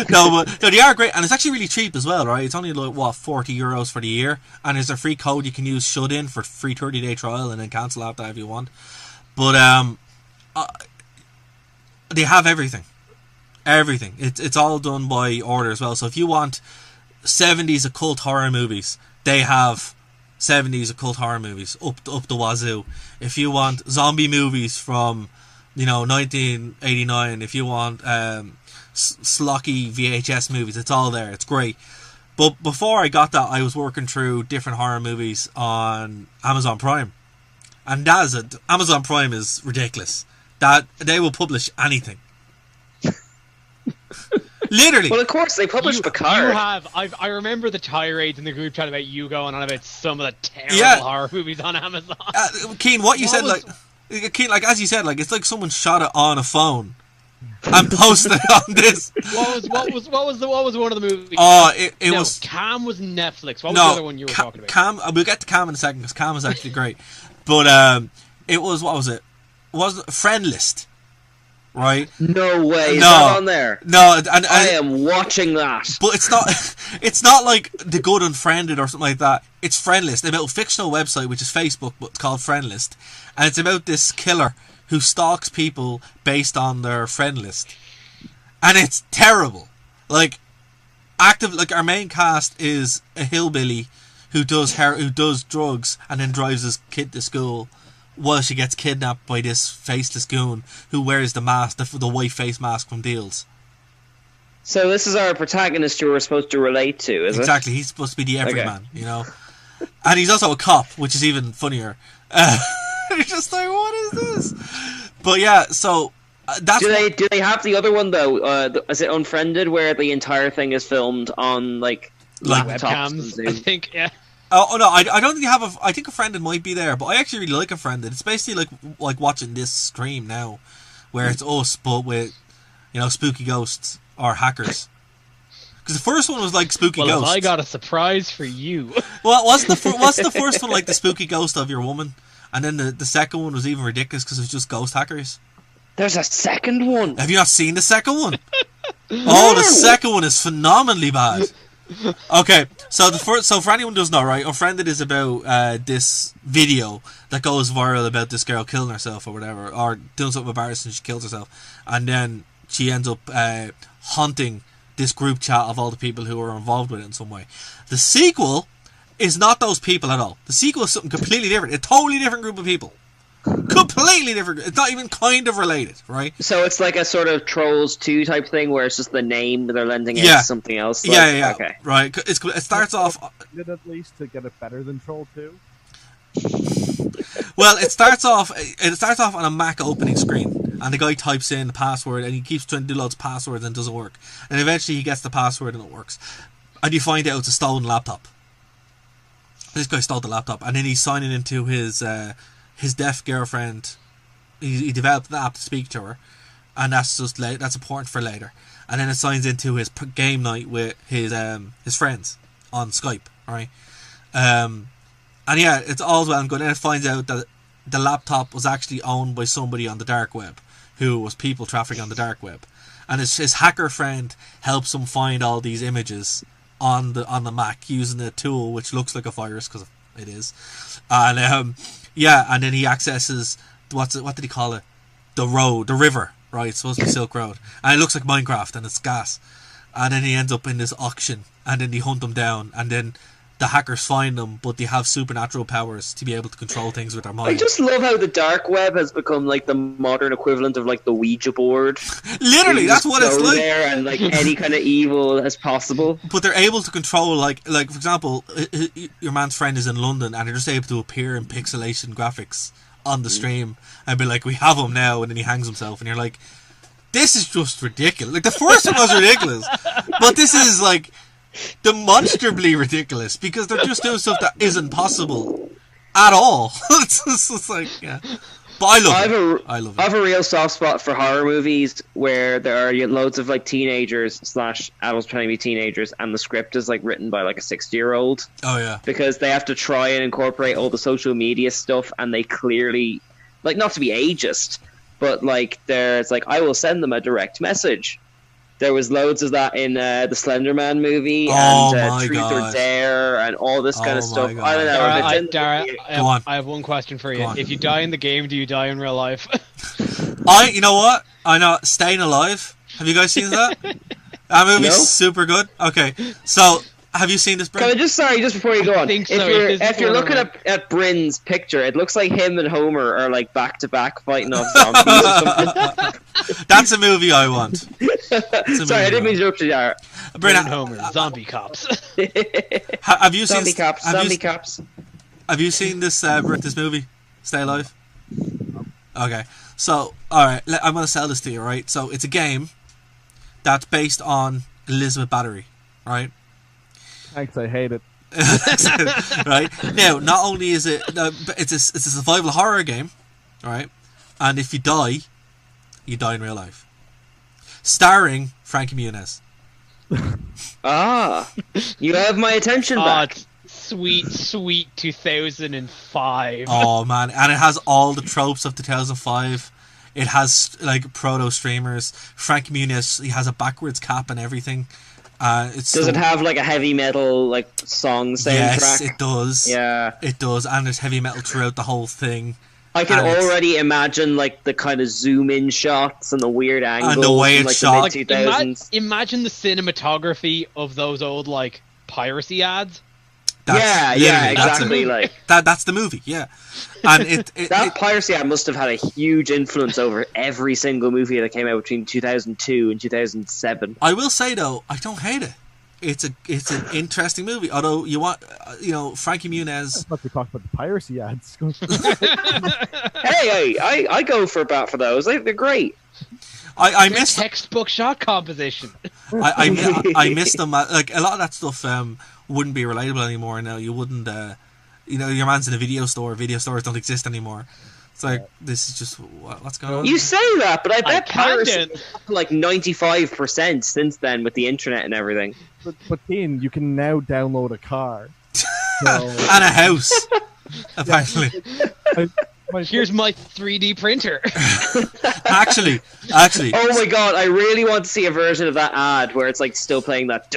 No, they are great, and it's actually really cheap as well, right? It's only like €40 for the year, and there's a free code you can use shut in for free 30-day trial, and then cancel after if you want. But they have everything. It's all done by order as well. So if you want 70s occult horror movies, they have 70s occult horror movies up the wazoo. If you want zombie movies from 1989, if you want slocky VHS movies, it's all there. It's great. But before I got that, I was working through different horror movies on Amazon Prime, and Amazon Prime is ridiculous. That they will publish anything. Literally. Well, of course they published Picard. I remember the tirades in the group chat about you going on about some of the terrible horror movies on Amazon. Keen, what you said, Keen, like as you said, like it's like someone shot it on a phone. and post it on this. What was one of the movies? Oh, it was. Cam was Netflix. What was the other one you were talking about? Cam. We'll get to Cam in a second because Cam was actually great. But it was, what was it? Was it Friend List? Right? No way. Is that on there? No, and I am watching that. But it's not. It's not like The Good Unfriended or something like that. It's Friend List. It's about a fictional website which is Facebook, but it's called Friend List, and it's about this killer who stalks people based on their friend list, and it's terrible. Like, our main cast is a hillbilly who does drugs and then drives his kid to school, while she gets kidnapped by this faceless goon who wears the mask, the white face mask from Deals. So this is our protagonist who we're supposed to relate to, is it? Exactly, he's supposed to be the everyman, you know? And he's also a cop, which is even funnier. It's just like, what is this? But yeah, so that's... Do they have the other one, though? Is it Unfriended, where the entire thing is filmed on, like webcams, I think, yeah. Oh no, I don't think you have I think Unfriended might be there, but I actually really like Unfriended. It's basically like watching this stream now, where it's us but with, you know, spooky ghosts or hackers. Because the first one was like spooky ghosts. I got a surprise for you. Well, what's the first one like? The spooky ghost of your woman, and then the second one was even ridiculous because it was just ghost hackers. There's a second one. Have you not seen the second one? Oh, the second one is phenomenally bad. Okay, so for anyone who doesn't know, right, Unfriended is about this video that goes viral about this girl killing herself or whatever, or doing something embarrassing. She kills herself, and then she ends up haunting this group chat of all the people who are involved with it in some way. The sequel is not those people at all. The sequel is something completely different. A totally different group of people. Completely different. It's not even kind of related, right? So it's like a sort of Trolls 2 type thing where it's just the name they're lending it to something else. Like, yeah. Okay. Right. It starts off... At least to get it better than Troll 2. Well, it starts off on a Mac opening screen, and the guy types in the password, and he keeps trying to do loads of passwords and it doesn't work. And eventually he gets the password and it works. And you find out it's a stolen laptop. This guy stole the laptop, and then he's signing into his deaf girlfriend. He developed an app to speak to her, and that's important for later. And then it signs into his game night with his friends on Skype, right? And yeah, it's all well and good. And it finds out that the laptop was actually owned by somebody on the dark web, who was people trafficking on the dark web. And his hacker friend helps him find all these images on the Mac using a tool which looks like a virus, because it is. And and then he accesses what did he call it? The river, right? It's supposed to be Silk Road, and it looks like Minecraft, and it's gas. And then he ends up in this auction, and then they hunt them down, and then the hackers find them, but they have supernatural powers to be able to control things with their mind. I just love how the dark web has become like the modern equivalent of like the Ouija board. Literally, that's what it's like. There and like any kind of evil as possible. But they're able to control, like for example, your man's friend is in London, and they're just able to appear in pixelation graphics on the stream and be like, "We have him now," and then he hangs himself, and you're like, "This is just ridiculous." Like the first one was ridiculous, but this is like demonstrably ridiculous because they're just doing stuff that isn't possible at all. it's like, yeah. But I love it. I have a real soft spot for horror movies where there are loads of like teenagers / adults trying to be teenagers, and the script is like written by like a 60-year-old. Oh yeah. Because they have to try and incorporate all the social media stuff, and they clearly, like, not to be ageist, but like there's like, I will send them a direct message. There was loads of that in the Slender Man movie and Truth or Dare and all this kind of stuff. I don't know. Dara, I have one question for you. If you die in the game, do you die in real life? You know what? I know. Staying Alive. Have you guys seen that? That movie's super good. Okay, so have you seen this, Bryn? Can I just before you go on, if you're looking at Bryn's picture, it looks like him and Homer are like back to back fighting off zombies or something. That's a movie I want. Sorry, I didn't mean to interrupt you, Dara. Bryn and Homer, zombie cops. Have you zombie seen cops? Have you seen this movie, Stay Alive? Okay, so all right, I'm gonna sell this to you, right? So it's a game that's based on Elizabeth Battery, right? Thanks, I hate it. Right now, not only is it it's a survival horror game, right? And if you die in real life. starring Frankie Muniz. Ah, you have my attention back. Sweet, sweet 2005. Oh man, and it has all the tropes of 2005. It has like proto streamers. Frankie Muniz, he has a backwards cap and everything. Does it have like a heavy metal like song soundtrack? Yes, it does. Yeah, it does, and there's heavy metal throughout the whole thing. I can already imagine like the kind of zoom in shots and the weird angles and the way it's shot. Like, imagine the cinematography of those old like piracy ads. Exactly. Like that's the movie, yeah. And that piracy ad must have had a huge influence over every single movie that came out between 2002 and 2007. I will say though, I don't hate it. It's an interesting movie. Although Frankie Muniz. I thought we talked about the piracy ads. hey, I go for bat for those. They're great. I miss textbook shot composition. I miss them. Like a lot of that stuff wouldn't be relatable anymore. Now you wouldn't. Your man's in a video store. Video stores don't exist anymore. It's like this is just what's going on. You say that, but I bet piracy like 95% since then with the internet and everything. But Dean, you can now download a car and a house. Apparently. Here's my 3D printer. Actually. Oh my god, I really want to see a version of that ad where it's like still playing that.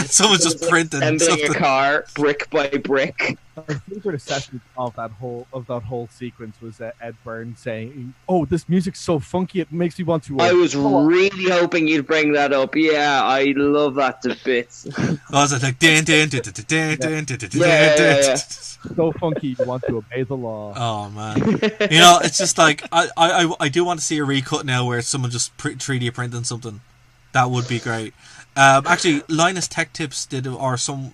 Someone's just printing assembling a car brick by brick. My favorite assessment of that whole sequence was Ed Burns saying, "Oh, this music's so funky, it makes me want to." I was really hoping you'd bring that up. Yeah, I love that to bits. Was it like dan. So funky, you want to obey the law. Oh man, it's just like I do want to see a recut now where someone just 3D printing something. That would be great. Actually, Linus Tech Tips did, or one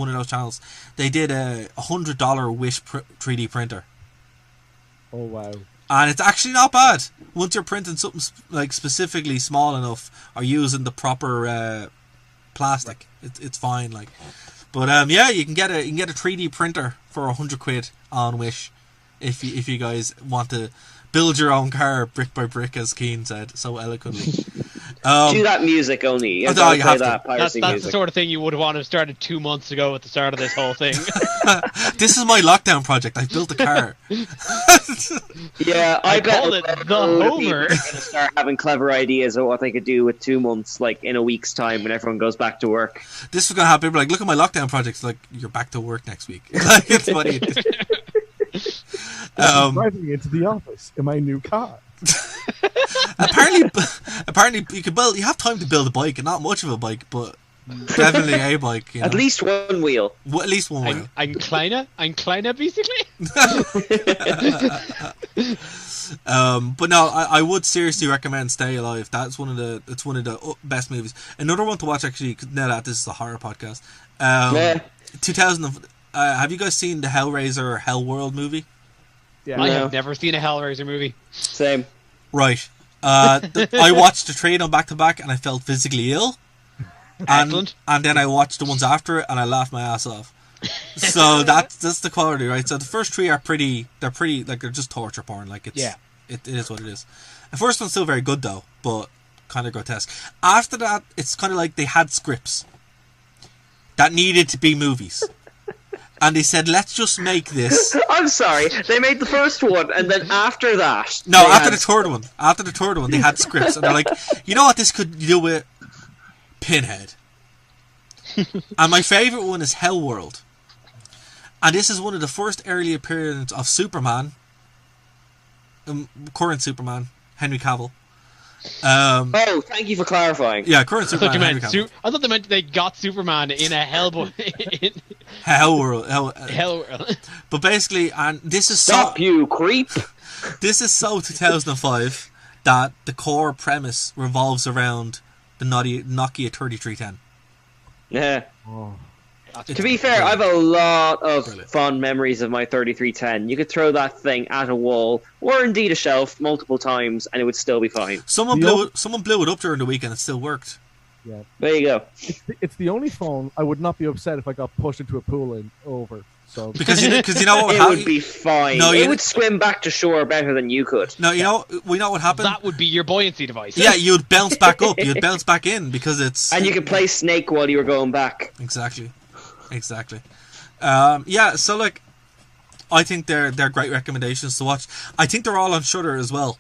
of those channels, they did a $100 Wish 3D printer. Oh wow! And it's actually not bad once you're printing something like specifically small enough or using the proper plastic. It's fine. Like, but you can get a 3D printer for £100 on Wish if you guys want to build your own car brick by brick, as Keane said so eloquently. Do that music only. You have to. That's the sort of thing you would want to have started 2 months ago at the start of this whole thing. This is my lockdown project. I've built a car. Yeah, I bet call it the Homer. Are going to start having clever ideas of what they could do with 2 months, like in a week's time when everyone goes back to work. This is going to happen. People are like, look at my lockdown project. It's like, you're back to work next week. Like, it's funny. I'm driving into the office in my new car. apparently you have time to build a bike, and not much of a bike, but definitely a bike. At least one wheel. At least one wheel. Ein kleiner, basically. But no, I would seriously recommend Stay Alive. It's one of the best movies. Another one to watch, actually, now that this is a horror podcast. 2000. Have you guys seen the Hellraiser or Hellworld movie? Yeah. I have never seen a Hellraiser movie. Same. Right. I watched the three of them back to back, and I felt physically ill. Excellent. And then I watched the ones after it, and I laughed my ass off. So that's the quality, right? So the first three are pretty like they're just torture porn. Like it is what it is. The first one's still very good though, but kind of grotesque. After that, it's kind of like they had scripts that needed to be movies. And they said, let's just make this. I'm sorry. They made the first one, and then after that... the third one. After the third one, they had scripts. And they're like, you know what this could do with Pinhead? And my favourite one is Hellworld. And this is one of the first early appearances of Superman. Current Superman, Henry Cavill. Thank you for clarifying. Yeah, current Superman. I thought they meant they got Superman in a Hellworld. Hellworld. But basically, and this is Stop you creep. This is so 2005 that the core premise revolves around the Nokia 3310. Yeah. To be fair, I have a lot of fond memories of my 3310. You could throw that thing at a wall, or indeed a shelf, multiple times, and it would still be fine. Someone blew it up during the week, and it still worked. Yeah. There you go. It's the only phone I would not be upset if I got pushed into a pool over. So because you know what would It happen. would be fine. No, it would swim back to shore better than you could. No, we know what happened. That would be your buoyancy device. Yeah, you'd bounce back up. You'd bounce back in because it's. And you could play Snake while you were going back. Exactly. Yeah, so like, I think they're great recommendations to watch. I think they're all on Shudder as well.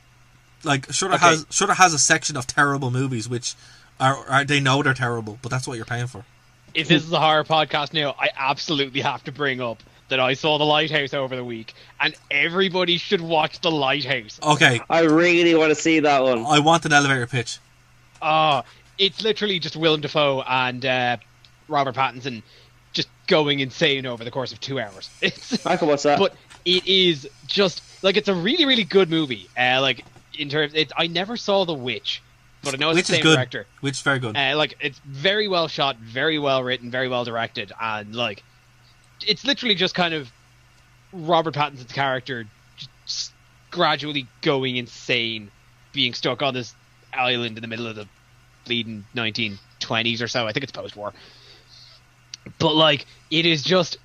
Like Shudder has a section of terrible movies, which are they know they're terrible, but that's what you're paying for. If this is a horror podcast now, I absolutely have to bring up that I saw The Lighthouse over the week, and everybody should watch The Lighthouse. Okay, I really want to see that one. I want an elevator pitch. It's literally just Willem Dafoe and Robert Pattinson just going insane over the course of 2 hours. I can watch that. But it is just like it's a really, really good movie. Like in terms, I never saw The Witch, but I know it's the same director. Which is very good. Like it's very well shot, very well written, very well directed, and like it's literally just kind of Robert Pattinson's character just gradually going insane, being stuck on this island in the middle of the bleeding 1920s or so. I think it's post-war. But like it is just,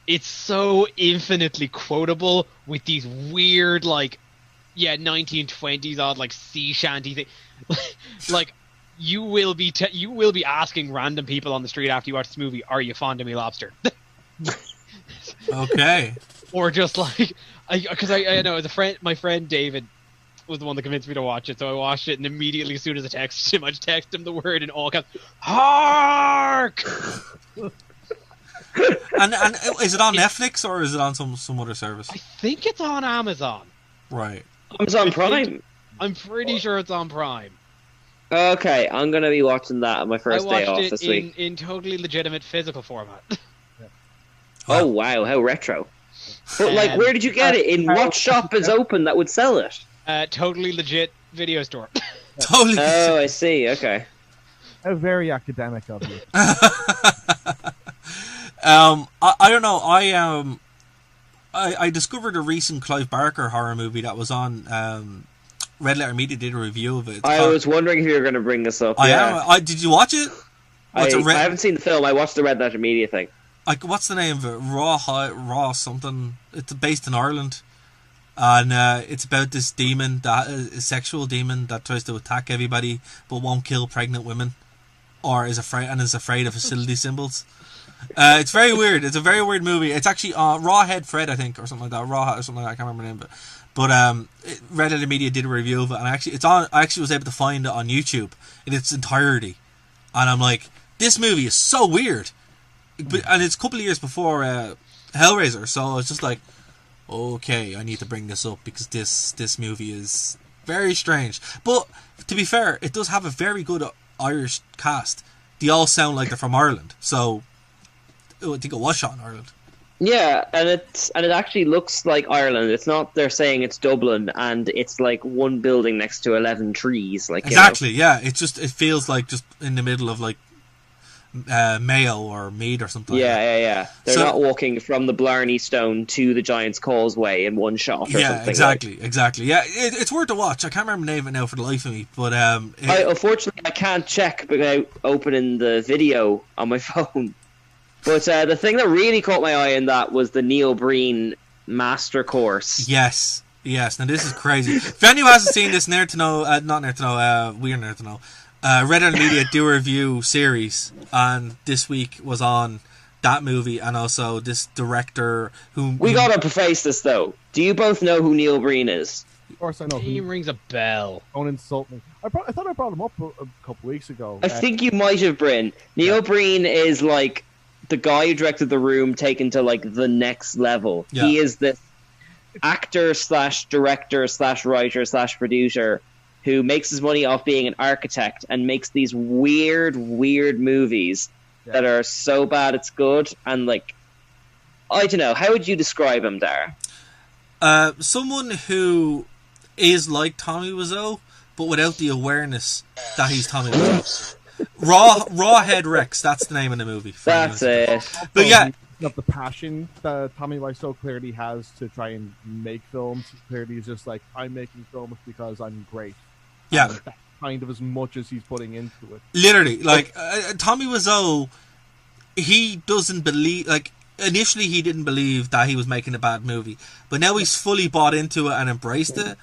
it's so infinitely quotable with these weird 1920s odd like sea shanty thing. Like you will be asking random people on the street after you watch this movie, "Are you fond of me lobster?" Okay. Or just like because I know as a friend, my friend David was the one that convinced me to watch it, so I watched it, and immediately as soon as I texted him, I just texted him the word in all caps, "Hark!" And is it on Netflix or is it on some other service? I think it's on Amazon. Right. Amazon Prime. I'm pretty sure it's on Prime. Okay, I'm going to be watching that on my first day off this week. I watched it in totally legitimate physical format. Oh, wow, how retro. But, where did you get it? In what shop is open that would sell it? Totally legit video store. Totally. Oh, I see, okay. How very academic of you. I don't know. I discovered a recent Clive Barker horror movie that was on Red Letter Media did a review of it. I was wondering if you were going to bring this up. Did you watch it? I haven't seen the film. I watched the Red Letter Media thing. Like, what's the name of it? Raw something. It's based in Ireland, and it's about this demon, a sexual demon that tries to attack everybody but won't kill pregnant women, or is afraid of facility symbols. It's very weird. It's a very weird movie. It's actually Rawhead Fred, I think, or something like that. Raw or something like that. I can't remember the name, but Red Letter Media did a review of it, and I actually was able to find it on YouTube in its entirety, and I'm like, this movie is so weird, and it's a couple of years before Hellraiser, so it's just like, okay, I need to bring this up because this movie is very strange. But to be fair, it does have a very good Irish cast. They all sound like they're from Ireland, so I think it was shot in Ireland. Yeah, and it actually looks like Ireland. It's not they're saying it's Dublin, and it's like one building next to 11 trees. Like exactly, yeah. It feels like just in the middle of like Mayo or Mead or something. Yeah. They're not walking from the Blarney Stone to the Giant's Causeway in one shot or something. Exactly. Yeah, it's worth a watch. I can't remember the name of it now for the life of me, but unfortunately I can't check without opening the video on my phone. But the thing that really caught my eye in that was the Neil Breen Master Course. Yes. Now this is crazy. If anyone hasn't seen this, we're Nerd to Know. Red Letter Media do a review series, and this week was on that movie and also this director who... We gotta preface this though. Do you both know who Neil Breen is? Of course I know. He rings a bell. Don't insult me. I thought I brought him up a couple weeks ago. I think you might have, Bryn. Neil Breen is like the guy who directed The Room taken to like the next level. Yeah. He is this actor / director / writer / producer who makes his money off being an architect and makes these weird movies that are so bad it's good. And like, I don't know, how would you describe him, Dara? Someone who is like Tommy Wiseau, but without the awareness that he's Tommy Wiseau. Rawhead Rex, that's the name of the movie. That's it. But yeah, of the passion that Tommy Wiseau clearly has to try and make films. Clearly, he's just like, I'm making films because I'm great. Yeah, and that's kind of as much as he's putting into it. Literally, like Tommy Wiseau, he doesn't believe. Like initially he didn't believe that he was making a bad movie, but now he's fully bought into it and embraced it.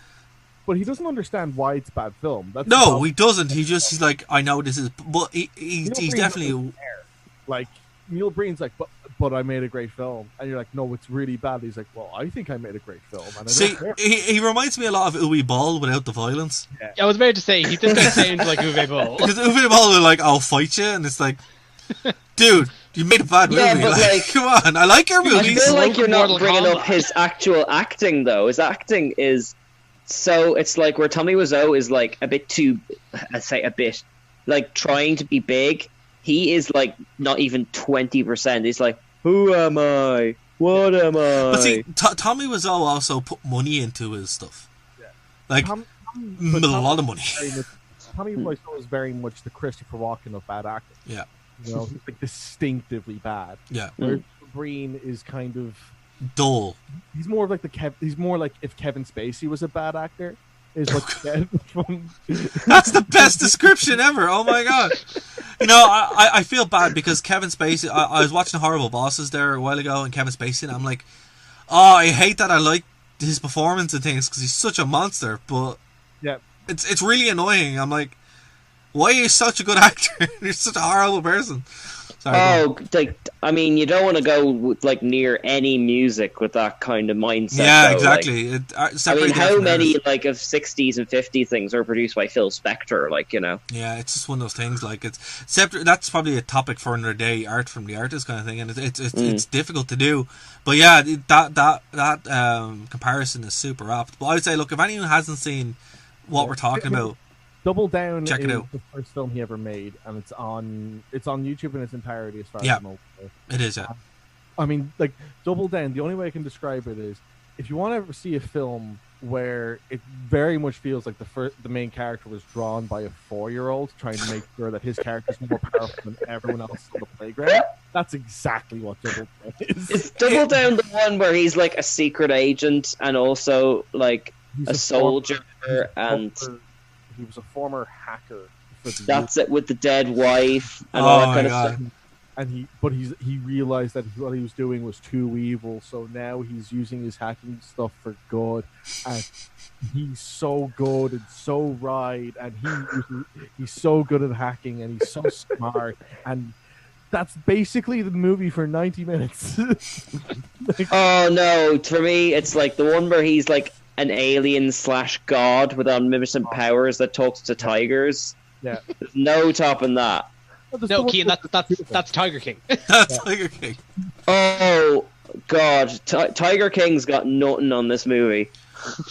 But he doesn't understand why it's a bad film. That's No, he doesn't. He's like, I know this is, but he's Breen definitely doesn't care. Like Neil Breen's like, but I made a great film, and you're like, no, it's really bad. He's like, well, I think I made a great film. And he reminds me a lot of Uwe Ball without the violence. Yeah. I was about to say he just sounds like Uwe Ball. Because Uwe Ball will like, I'll fight you, and it's like, dude, you made a bad movie. Yeah, but like, come on, I like your movies. I feel like you're not Mortal bringing Kombat. up his actual acting though. His acting is so it's like where Tommy Wiseau is like a bit too, I say a bit, like trying to be big. He is like not even 20%. He's like, who am I? What am I? But see, Tommy Wiseau also put money into his stuff. Yeah. Like, Tommy a lot of money. Tommy Wiseau is very much the Christopher Walken of bad acting. Yeah. You know, he's like distinctively bad. Yeah. Where Breen is kind of dull. He's more of like he's more like if Kevin Spacey was a bad actor. Is what That's the best description ever. Oh my god. You know, I feel bad because Kevin Spacey, I was watching Horrible Bosses there a while ago, and Kevin Spacey, and I'm like, oh, I hate that I like his performance and things because he's such a monster, but yeah, it's really annoying. I'm like, why are you such a good actor? You're such a horrible person. Sorry, like, I mean, you don't want to go with, like near any music with that kind of mindset. Yeah, though. exactly. Like, I mean, how many like of 60s and 50s things are produced by Phil Spector? Like, you know. Yeah, it's just one of those things. Like, it's separate. That's probably a topic for another day. Art from the artist kind of thing, and it's difficult to do. But yeah, that comparison is super apt. But I would say, look, if anyone hasn't seen what we're talking about, Double Down check it is out. the first film he ever made, and it's on YouTube in its entirety as far as I know. It is, yeah. I mean, like, Double Down, the only way I can describe it is, if you want to ever see a film where it very much feels like the main character was drawn by a 4-year-old trying to make sure that his character is more powerful than everyone else on the playground, that's exactly what Double Down is. Is Double Down the one where he's like a secret agent and also like a soldier He was a former hacker. That's it, with the dead wife and all that kind of stuff. And he realized that what he was doing was too evil, so now he's using his hacking stuff for good. And he's so good and so right, and he's so good at hacking, and he's so smart, and that's basically the movie for 90 minutes. Oh no, for me it's like the one where he's like an alien / god with omnipotent powers that talks to tigers. Yeah, there's no topping that. No, Keane, that's Tiger King. That's Tiger King. Oh god, Tiger King's got nothing on this movie.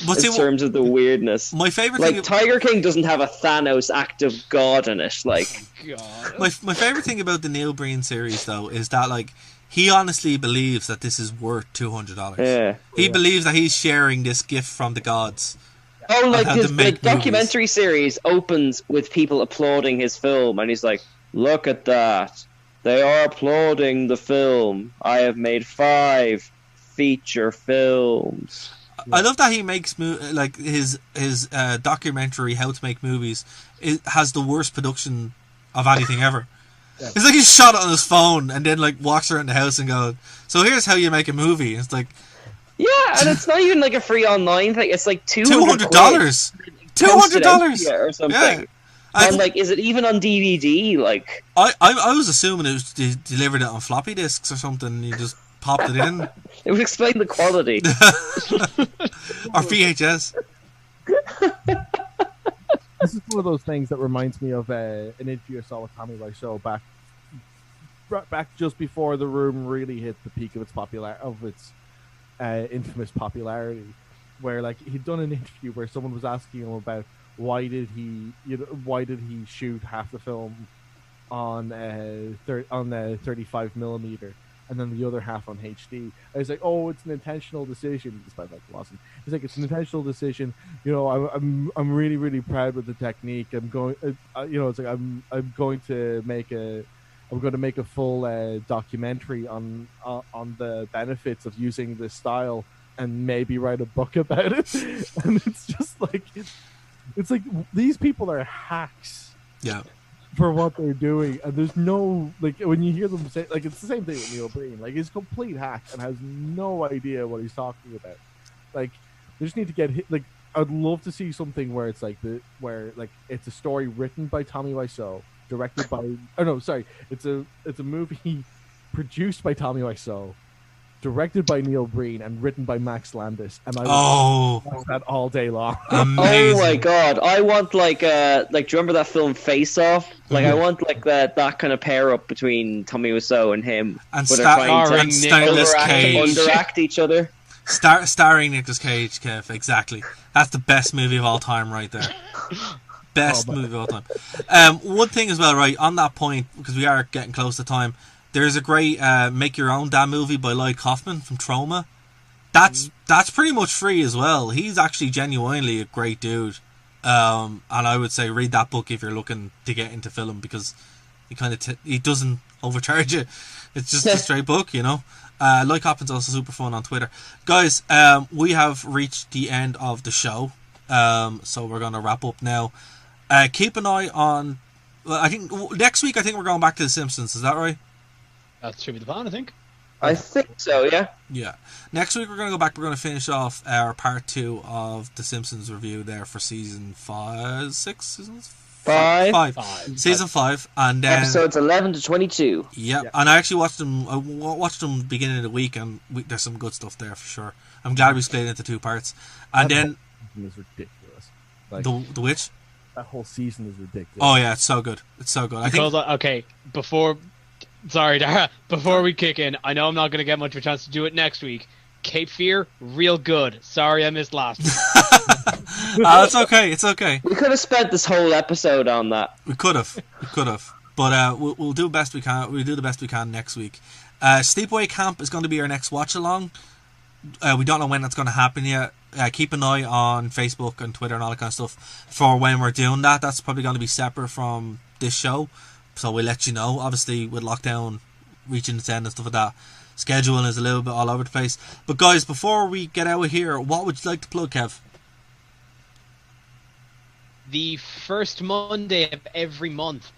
But in terms of the weirdness. My favorite like thing, Tiger King doesn't have a Thanos active god in it. Like, God. My favorite thing about the Neil Breen series though is that like he honestly believes that this is worth $200. Yeah. He believes that he's sharing this gift from the gods. Oh, like the documentary series opens with people applauding his film, and he's like, "Look at that! They are applauding the film. I have made 5 feature films." I love that he makes like his documentary How to Make Movies. It has the worst production of anything ever. Yeah. It's like he shot it on his phone and then like walks around the house and goes, "So here's how you make a movie." It's like, yeah, and it's not even like a free online thing. It's like $200. $200 or something. Yeah. And like, is it even on DVD? Like, I was assuming it was delivered it on floppy disks or something. And you just popped it in. It would explain the quality. Or VHS. This is one of those things that reminds me of an interview I saw with Tommy Wiseau back just before The Room really hit the peak of its infamous popularity, where like he'd done an interview where someone was asking him about why did he shoot half the film on 35mm and then the other half on HD. I was like, oh, it's an intentional decision. Despite like it wasn't. He's like, it's an intentional decision. You know, I'm really, really proud with the technique. I'm going, it's like I'm going to make a full documentary on the benefits of using this style and maybe write a book about it. And it's just like, it's like these people are hacks. Yeah. for what they're doing, and there's no like when you hear them say like it's the same thing with Neil Breen. Like he's a complete hack and has no idea what he's talking about. Like they just need to get hit. Like I'd love to see something where it's like it's a story written by Tommy Wiseau, directed by it's a movie produced by Tommy Wiseau, directed by Neil Breen, and written by Max Landis. And I would watch that all day long. Amazing. Oh my god! I want like do you remember that film Face Off? Like I want like that kind of pair up between Tommy Wiseau and him, and where they're trying to underact each other. Starring Nicolas Cage, Kev, exactly. That's the best movie of all time right there. Best movie of all time. One thing as well, right, on that point, because we are getting close to time, there's a great Make Your Own Damn movie by Lloyd Kaufman from Troma. That's pretty much free as well. He's actually genuinely a great dude. And I would say read that book if you're looking to get into film, because he doesn't overcharge you. It's just a straight book, you know. Lloyd Kaufman's also super fun on Twitter. Guys, we have reached the end of the show. So we're going to wrap up now. Keep an eye on... Well, I think next week we're going back to The Simpsons. Is that right? That should be the plan, I think. I think so, yeah. Yeah. Next week we're going to go back. We're going to finish off our part 2 of The Simpsons review there for season 5, 6 seasons? 5. Season 5. And then... Episodes 11 to 22. Yeah. And I actually watched them beginning of the week, and there's some good stuff there for sure. I'm glad we split it into 2 parts. And then... Is ridiculous. Like, the which? That whole season is ridiculous. Oh yeah, it's so good. It's so good. Sorry, Dara. Before we kick in, I know I'm not going to get much of a chance to do it next week. Cape Fear, real good. Sorry I missed last week. It's okay. It's okay. We could have spent this whole episode on that. We could have. But we'll do the best we can. We'll do the best we can next week. Sleepaway Camp is going to be our next watch along. We don't know when that's going to happen yet. Keep an eye on Facebook and Twitter and all that kind of stuff for when we're doing that. That's probably going to be separate from this show, so we'll let you know. Obviously, with lockdown reaching its end and stuff like that, scheduling is a little bit all over the place. But guys, before we get out of here, what would you like to plug, Kev? The first Monday of every month,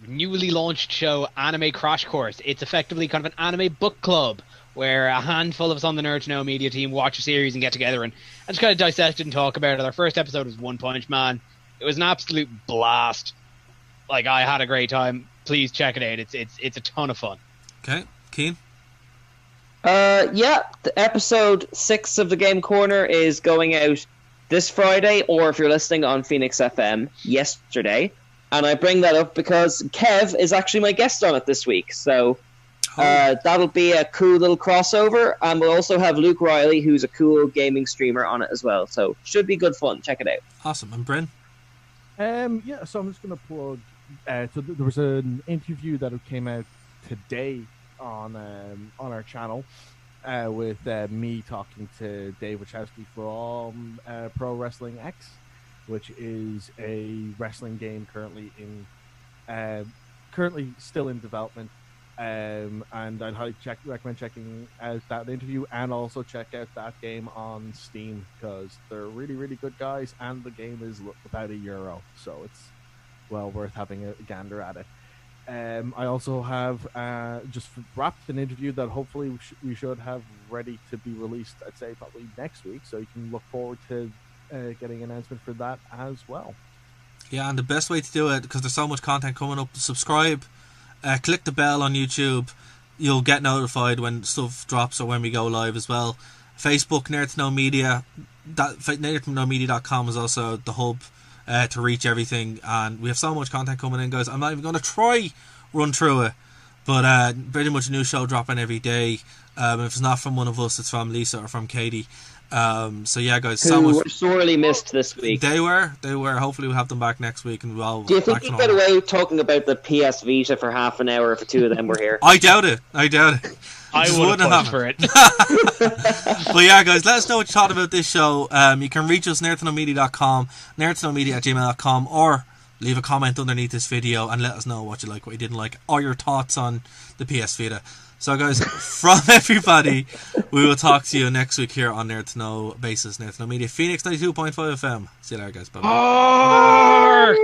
newly launched show Anime Crash Course. It's effectively kind of an anime book club where a handful of us on the Nerd to Know media team watch a series and get together and just kind of dissect it and talk about it. Our first episode was One Punch Man. It was an absolute blast. Like, I had a great time. Please check it out. It's a ton of fun. Okay, Keen? Yeah, the episode 6 of the Game Corner is going out this Friday, or if you're listening on Phoenix FM, yesterday. And I bring that up because Kev is actually my guest on it this week, so that'll be a cool little crossover. And we'll also have Luke Riley, who's a cool gaming streamer, on it as well. So should be good fun. Check it out. Awesome. And Bryn? Yeah, so I'm just going to plug... so there was an interview that came out today on our channel with me talking to Dave Wachowski from Pro Wrestling X, which is a wrestling game currently still in development. And I'd highly recommend checking out that interview, and also check out that game on Steam because they're really, really good guys, and the game is about €1, so it's well worth having a gander at it. I also have just wrapped an interview that hopefully we should have ready to be released, I'd say probably next week, so you can look forward to getting an announcement for that as well. Yeah, and the best way to do it, because there's so much content coming up, subscribe, click the bell on YouTube. You'll get notified when stuff drops or when we go live as well. Facebook, Nerd to Know Media, nerdtoknowmedia.com is also the hub to reach everything, and we have so much content coming in, guys. I'm not even going to try run through it, but pretty much a new show dropping every day. If it's not from one of us, it's from Lisa or from Katie. So yeah, guys, so much. Were sorely missed this week. They were. Hopefully we'll have them back next week, and we'll. Do you think you'd get away talking about the PS Vita for half an hour if the two of them were here? I doubt it. I would have pushed for it. But yeah, guys, let us know what you thought about this show. You can reach us nerdtoknowmedia.com, nerdtoknowmedia@gmail.com, or leave a comment underneath this video and let us know what you like, what you didn't like, or your thoughts on the PS Vita. So guys, from everybody, we will talk to you next week here on Nerd to Know Basis, Nerd to Know Media, Phoenix 92.5 FM. See you later, guys. Bye-bye. Ark!